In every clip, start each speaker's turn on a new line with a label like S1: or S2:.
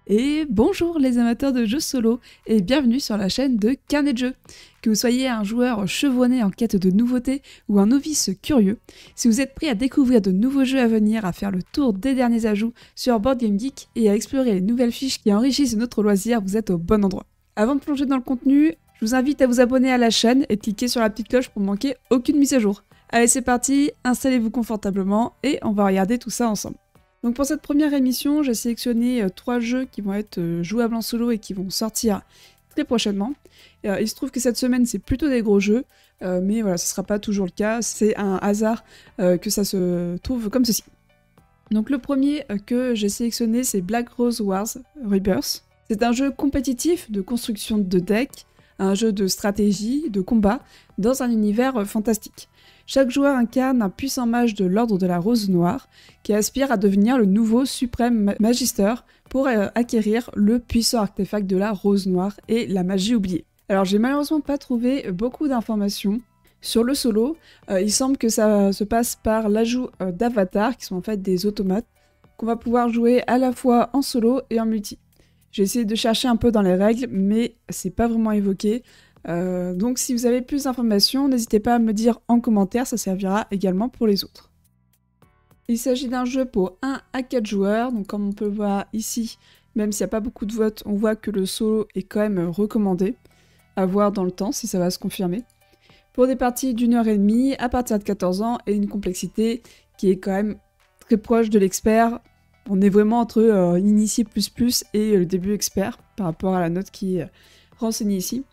S1: Et bonjour les amateurs de jeux solo et bienvenue sur la chaîne de Carnet de Jeux. Que vous soyez un joueur chevronné en quête de nouveautés ou un novice curieux, si vous êtes prêt à découvrir de nouveaux jeux à venir, à faire le tour des derniers ajouts sur Board Game Geek et à explorer les nouvelles fiches qui enrichissent notre loisir, vous êtes au bon endroit. Avant de plonger dans le contenu, je vous invite à vous abonner à la chaîne et cliquer sur la petite cloche pour ne manquer aucune mise à jour. Allez c'est parti, installez-vous confortablement et on va regarder tout ça ensemble. Donc pour cette première émission, j'ai sélectionné 3 jeux qui vont être jouables en solo et qui vont sortir très prochainement. Il se trouve que cette semaine, c'est plutôt des gros jeux, mais voilà, ce ne sera pas toujours le cas. C'est un hasard que ça se trouve comme ceci. Donc le premier que j'ai sélectionné, c'est Black Rose Wars Rebirth. C'est un jeu compétitif de construction de decks, un jeu de stratégie, de combat, dans un univers fantastique. Chaque joueur incarne un puissant mage de l'ordre de la Rose Noire qui aspire à devenir le nouveau suprême magister pour acquérir le puissant artefact de la Rose Noire et la magie oubliée. Alors j'ai malheureusement pas trouvé beaucoup d'informations sur le solo. Il semble que ça se passe par l'ajout d'avatars qui sont en fait des automates qu'on va pouvoir jouer à la fois en solo et en multi. J'ai essayé de chercher un peu dans les règles mais c'est pas vraiment évoqué. Donc si vous avez plus d'informations, n'hésitez pas à me dire en commentaire, ça servira également pour les autres. Il s'agit d'un jeu pour 1 à 4 joueurs, donc comme on peut le voir ici, même s'il n'y a pas beaucoup de votes, on voit que le solo est quand même recommandé, à voir dans le temps si ça va se confirmer. Pour des parties d'1h30 à partir de 14 ans et une complexité qui est quand même très proche de l'expert. On est vraiment entre initié plus et le début expert par rapport à la note qui est renseignée ici.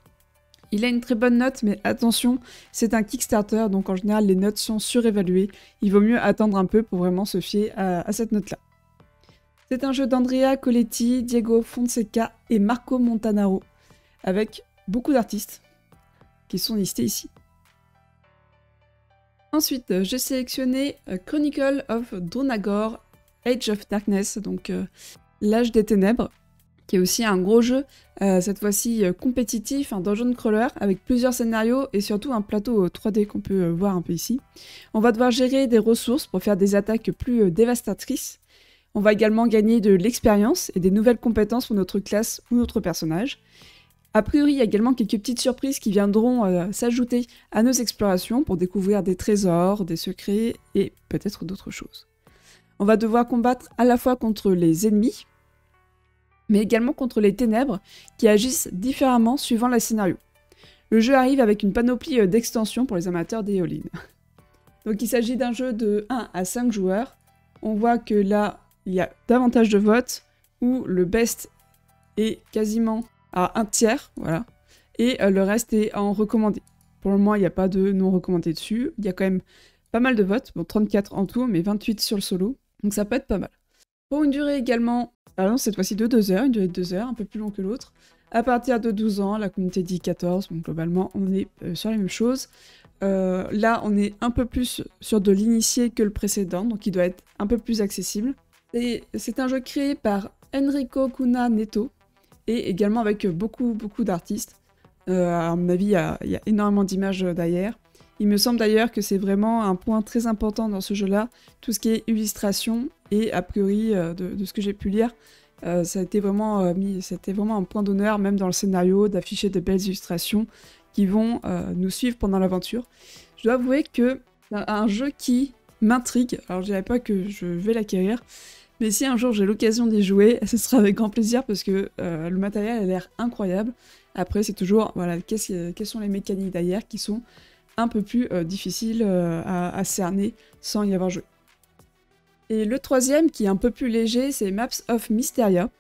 S1: Il a une très bonne note, mais attention, c'est un Kickstarter, donc en général les notes sont surévaluées. Il vaut mieux attendre un peu pour vraiment se fier à cette note-là. C'est un jeu d'Andrea Coletti, Diego Fonseca et Marco Montanaro, avec beaucoup d'artistes qui sont listés ici. Ensuite, j'ai sélectionné Chronicle of Dronagor, Age of Darkness, donc l'âge des ténèbres, qui est aussi un gros jeu, cette fois-ci compétitif, un dungeon crawler, avec plusieurs scénarios et surtout un plateau 3D qu'on peut voir un peu ici. On va devoir gérer des ressources pour faire des attaques plus dévastatrices. On va également gagner de l'expérience et des nouvelles compétences pour notre classe ou notre personnage. A priori, il y a également quelques petites surprises qui viendront s'ajouter à nos explorations pour découvrir des trésors, des secrets et peut-être d'autres choses. On va devoir combattre à la fois contre les ennemis, mais également contre les ténèbres qui agissent différemment suivant le scénario. Le jeu arrive avec une panoplie d'extensions pour les amateurs d'éolines. Donc il s'agit d'un jeu de 1 à 5 joueurs. On voit que là, il y a davantage de votes, où le best est quasiment à 1/3, voilà, et le reste est en recommandé. Pour le moment, il n'y a pas de non recommandé dessus. Il y a quand même pas mal de votes, bon 34 en tout, mais 28 sur le solo, donc ça peut être pas mal. Pour une durée également, cette fois-ci de 2 heures, une durée de 2 heures, un peu plus long que l'autre. À partir de 12 ans, la communauté dit 14, donc globalement on est sur les mêmes choses. Là on est un peu plus sur de l'initié que le précédent, donc il doit être un peu plus accessible. C'est un jeu créé par Enrico Cunha Neto, et également avec beaucoup d'artistes. À mon avis, il y a énormément d'images derrière. Il me semble d'ailleurs que c'est vraiment un point très important dans ce jeu-là, tout ce qui est illustration, et a priori, de ce que j'ai pu lire, ça a été vraiment c'était vraiment un point d'honneur, même dans le scénario, d'afficher de belles illustrations qui vont nous suivre pendant l'aventure. Je dois avouer que c'est un jeu qui m'intrigue, alors je dirais pas que je vais l'acquérir, mais si un jour j'ai l'occasion d'y jouer, ce sera avec grand plaisir parce que le matériel a l'air incroyable. Après, c'est toujours, voilà, quelles sont les mécaniques derrière qui sont un peu plus difficile à cerner sans y avoir joué. Et le troisième, qui est un peu plus léger, c'est Maps of Mysteria.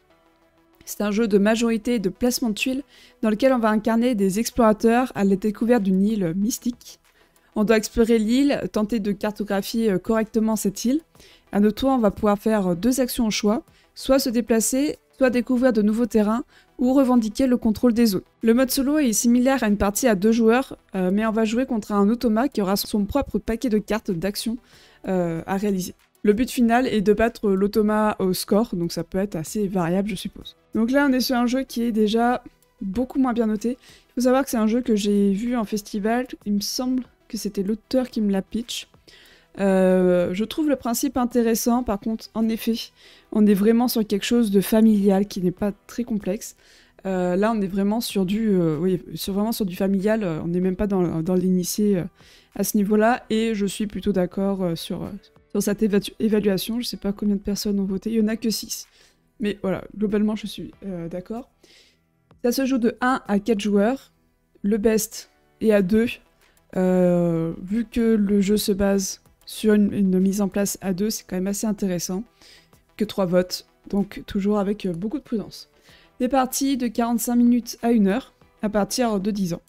S1: C'est un jeu de majorité et de placement de tuiles dans lequel on va incarner des explorateurs à la découverte d'une île mystique. On doit explorer l'île, tenter de cartographier correctement cette île. À notre tour, on va pouvoir faire 2 actions au choix, soit se déplacer, soit découvrir de nouveaux terrains, ou revendiquer le contrôle des zones. Le mode solo est similaire à une partie à 2 joueurs, mais on va jouer contre un automa qui aura son propre paquet de cartes d'action à réaliser. Le but final est de battre l'automa au score, donc ça peut être assez variable je suppose. Donc là on est sur un jeu qui est déjà beaucoup moins bien noté. Il faut savoir que c'est un jeu que j'ai vu en festival, il me semble que c'était l'auteur qui me l'a pitch. Je trouve le principe intéressant, par contre, en effet, on est vraiment sur quelque chose de familial qui n'est pas très complexe. Là, on est vraiment sur vraiment sur du familial, on n'est même pas dans l'initié à ce niveau-là, et je suis plutôt d'accord sur cette évaluation. Je sais pas combien de personnes ont voté, il y en a que 6. Mais voilà, globalement, je suis d'accord. Ça se joue de 1 à 4 joueurs, le best est à 2, vu que le jeu se base sur une mise en place à 2, c'est quand même assez intéressant, que 3 votes, donc toujours avec beaucoup de prudence. Des parties de 45 minutes à 1 heure, à partir de 10 ans.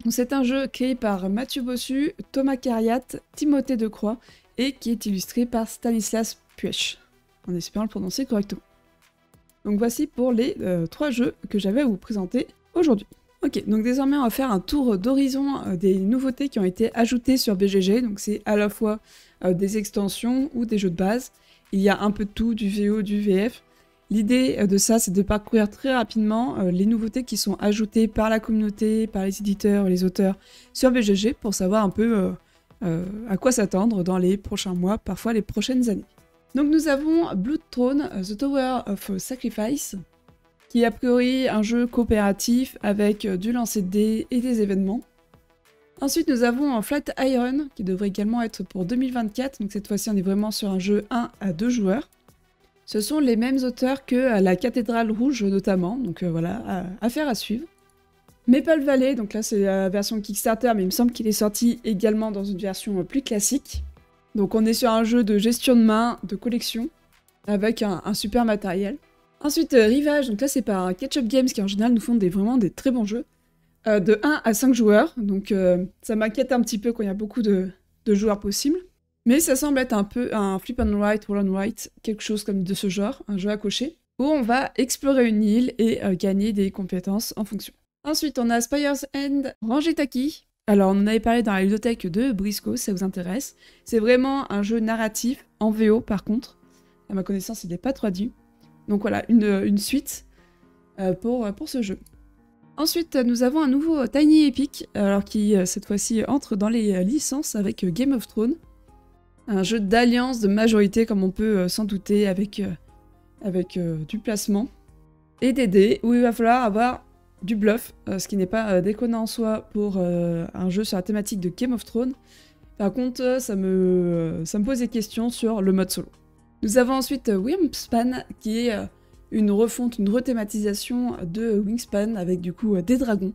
S1: C'est un jeu créé par Mathieu Bossu, Thomas Cariat, Timothée Decroix, et qui est illustré par Stanislas Puech, en espérant le prononcer correctement. Donc voici pour les 3 jeux que j'avais à vous présenter aujourd'hui. Ok, donc désormais on va faire un tour d'horizon des nouveautés qui ont été ajoutées sur BGG, donc c'est à la fois des extensions ou des jeux de base. Il y a un peu de tout, du VO, du VF. L'idée de ça, c'est de parcourir très rapidement les nouveautés qui sont ajoutées par la communauté, par les éditeurs et les auteurs sur BGG pour savoir un peu à quoi s'attendre dans les prochains mois, parfois les prochaines années. Donc nous avons Blood Throne, The Tower of Sacrifice, qui est a priori un jeu coopératif avec du lancer de dés et des événements. Ensuite nous avons Flat Iron, qui devrait également être pour 2024, donc cette fois-ci on est vraiment sur un jeu 1 à 2 joueurs. Ce sont les mêmes auteurs que la Cathédrale Rouge notamment, donc voilà, affaire à suivre. Maple Valley, donc là c'est la version Kickstarter, mais il me semble qu'il est sorti également dans une version plus classique. Donc on est sur un jeu de gestion de main, de collection, avec un super matériel. Ensuite Rivage, donc là c'est par Ketchup Games qui en général nous font vraiment des très bons jeux. De 1 à 5 joueurs, donc ça m'inquiète un petit peu quand il y a beaucoup de joueurs possibles. Mais ça semble être un peu un flip and write, roll and write, quelque chose comme de ce genre, un jeu à cocher, où on va explorer une île et gagner des compétences en fonction. Ensuite, on a Spire's End Rangetaki. Alors, on en avait parlé dans la ludothèque de Briscoe, si ça vous intéresse. C'est vraiment un jeu narratif, en VO par contre. À ma connaissance, il n'est pas traduit. Donc voilà, une suite pour ce jeu. Ensuite, nous avons un nouveau Tiny Epic, alors qui, cette fois-ci, entre dans les licences avec Game of Thrones. Un jeu d'alliance, de majorité, comme on peut s'en douter, avec du placement. Et des dés, où il va falloir avoir du bluff, ce qui n'est pas déconnant en soi pour un jeu sur la thématique de Game of Thrones. Par contre, ça me pose des questions sur le mode solo. Nous avons ensuite Wingspan, qui est une refonte, une rethématisation de Wingspan, avec du coup des dragons.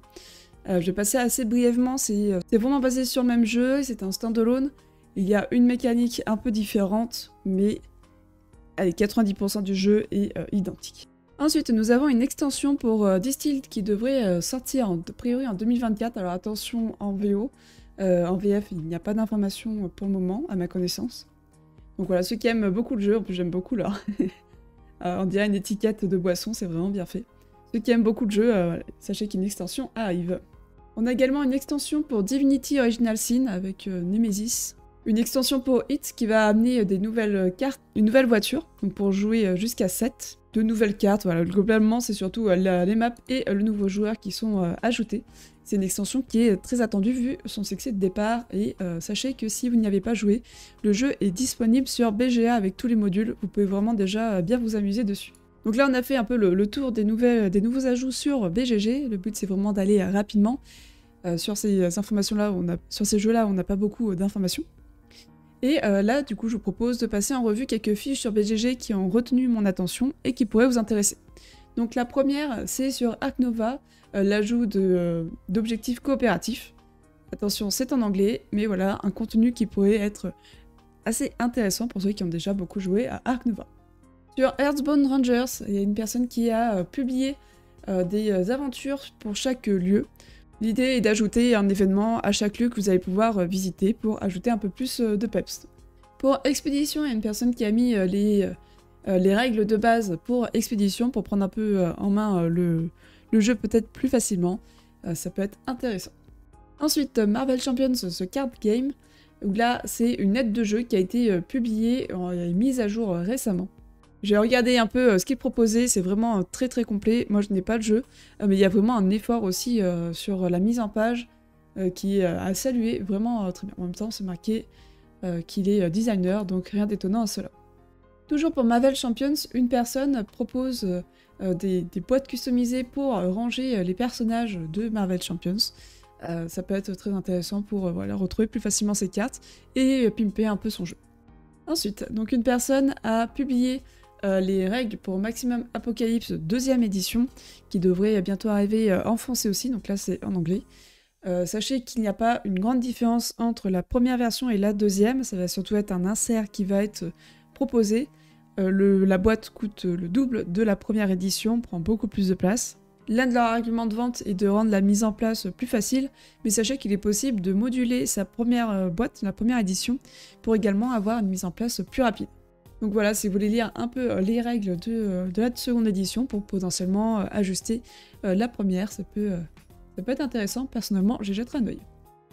S1: Je vais passer assez brièvement, c'est vraiment basé sur le même jeu, c'est un standalone. Il y a une mécanique un peu différente, mais allez, 90% du jeu est identique. Ensuite, nous avons une extension pour Distilled qui devrait sortir a priori en 2024. Alors attention en VO, en VF il n'y a pas d'informations pour le moment, à ma connaissance. Donc voilà, ceux qui aiment beaucoup le jeu, en plus j'aime beaucoup leur... on dirait une étiquette de boisson, c'est vraiment bien fait. Ceux qui aiment beaucoup le jeu, sachez qu'une extension arrive. On a également une extension pour Divinity Original Sin avec Nemesis. Une extension pour Hit qui va amener des nouvelles cartes, une nouvelle voiture, donc pour jouer jusqu'à 7. De nouvelles cartes, voilà, globalement c'est surtout les maps et le nouveau joueur qui sont ajoutés. C'est une extension qui est très attendue vu son succès de départ et sachez que si vous n'y avez pas joué, le jeu est disponible sur BGA avec tous les modules, vous pouvez vraiment déjà bien vous amuser dessus. Donc là on a fait un peu le tour des nouveaux ajouts sur BGG, le but c'est vraiment d'aller rapidement. Sur ces informations-là, sur ces jeux-là on n'a pas beaucoup d'informations. Et là, du coup, je vous propose de passer en revue quelques fiches sur BGG qui ont retenu mon attention et qui pourraient vous intéresser. Donc la première, c'est sur Ark Nova, l'ajout d'objectifs coopératifs. Attention, c'est en anglais, mais voilà, un contenu qui pourrait être assez intéressant pour ceux qui ont déjà beaucoup joué à Ark Nova. Sur Earthbound Rangers, il y a une personne qui a publié des aventures pour chaque lieu. L'idée est d'ajouter un événement à chaque lieu que vous allez pouvoir visiter pour ajouter un peu plus de peps. Pour Expédition, il y a une personne qui a mis les règles de base pour Expédition pour prendre un peu en main le jeu peut-être plus facilement. Ça peut être intéressant. Ensuite, Marvel Champions, The Card Game, où là c'est une aide de jeu qui a été publiée et mise à jour récemment. J'ai regardé un peu ce qui est proposé, c'est vraiment très très complet. Moi je n'ai pas le jeu, mais il y a vraiment un effort aussi sur la mise en page qui est à saluer, vraiment très bien. En même temps c'est marqué qu'il est designer, donc rien d'étonnant à cela. Toujours pour Marvel Champions, une personne propose des boîtes customisées pour ranger les personnages de Marvel Champions. Ça peut être très intéressant pour retrouver plus facilement ses cartes et pimper un peu son jeu. Ensuite, donc une personne a publié les règles pour Maximum Apocalypse 2e édition, qui devrait bientôt arriver en français aussi, donc là c'est en anglais. Sachez qu'il n'y a pas une grande différence entre la première version et la deuxième, ça va surtout être un insert qui va être proposé. La boîte coûte le double de la première édition, prend beaucoup plus de place. L'un de leurs arguments de vente est de rendre la mise en place plus facile, mais sachez qu'il est possible de moduler sa première boîte, la première édition, pour également avoir une mise en place plus rapide. Donc voilà, si vous voulez lire un peu les règles de la seconde édition pour potentiellement ajuster la première, ça peut être intéressant. Personnellement, j'y jetterai un œil.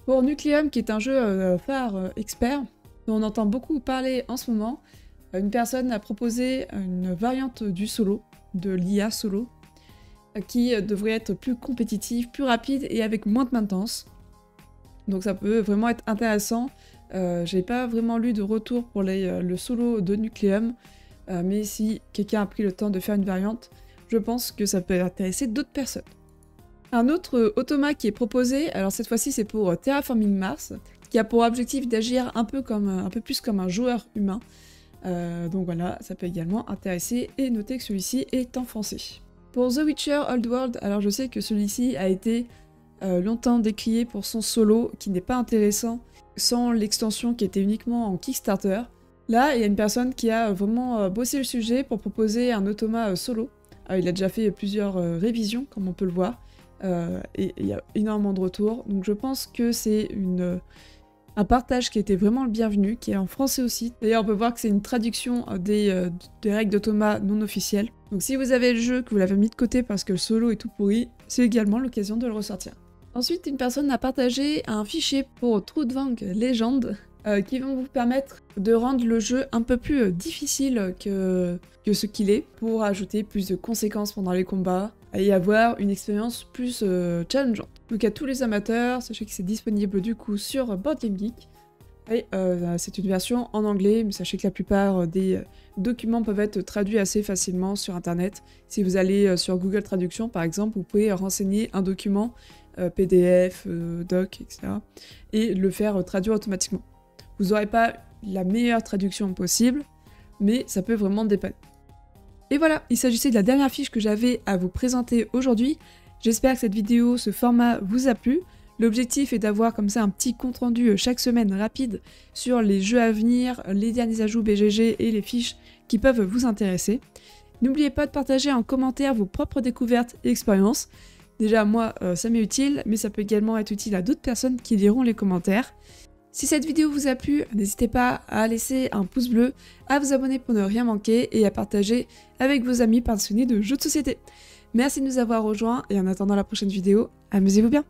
S1: Pour Nucleum, qui est un jeu phare expert, dont on entend beaucoup parler en ce moment, une personne a proposé une variante du solo, de l'IA solo, qui devrait être plus compétitive, plus rapide et avec moins de maintenance. Donc ça peut vraiment être intéressant. J'ai pas vraiment lu de retour pour le solo de Nucleum, mais si quelqu'un a pris le temps de faire une variante, je pense que ça peut intéresser d'autres personnes. Un autre automa qui est proposé, alors cette fois-ci c'est pour Terraforming Mars, qui a pour objectif d'agir un peu plus comme un joueur humain. Donc voilà, ça peut également intéresser, et notez que celui-ci est en français. Pour The Witcher Old World, alors je sais que celui-ci a été longtemps décrié pour son solo, qui n'est pas intéressant, sans l'extension qui était uniquement en Kickstarter. Là, il y a une personne qui a vraiment bossé le sujet pour proposer un automa solo. Il a déjà fait plusieurs révisions, comme on peut le voir, et il y a énormément de retours, donc je pense que c'est un partage qui était vraiment le bienvenu, qui est en français aussi. D'ailleurs, on peut voir que c'est une traduction des règles d'automa non officielles. Donc si vous avez le jeu, que vous l'avez mis de côté parce que le solo est tout pourri, c'est également l'occasion de le ressortir. Ensuite, une personne a partagé un fichier pour Trudvang Legend, qui vont vous permettre de rendre le jeu un peu plus difficile que ce qu'il est, pour ajouter plus de conséquences pendant les combats, et avoir une expérience plus challengeante. Donc à tous les amateurs, sachez que c'est disponible du coup sur Board Game Geek, et c'est une version en anglais, mais sachez que la plupart des documents peuvent être traduits assez facilement sur internet. Si vous allez sur Google Traduction par exemple, vous pouvez renseigner un document PDF, doc, etc. et le faire traduire automatiquement. Vous n'aurez pas la meilleure traduction possible, mais ça peut vraiment dépanner. Et voilà, il s'agissait de la dernière fiche que j'avais à vous présenter aujourd'hui. J'espère que cette vidéo, ce format vous a plu. L'objectif est d'avoir comme ça un petit compte-rendu chaque semaine rapide sur les jeux à venir, les derniers ajouts BGG et les fiches qui peuvent vous intéresser. N'oubliez pas de partager en commentaire vos propres découvertes et expériences. Déjà, moi, ça m'est utile, mais ça peut également être utile à d'autres personnes qui liront les commentaires. Si cette vidéo vous a plu, n'hésitez pas à laisser un pouce bleu, à vous abonner pour ne rien manquer et à partager avec vos amis passionnés de jeux de société. Merci de nous avoir rejoints et en attendant la prochaine vidéo, amusez-vous bien!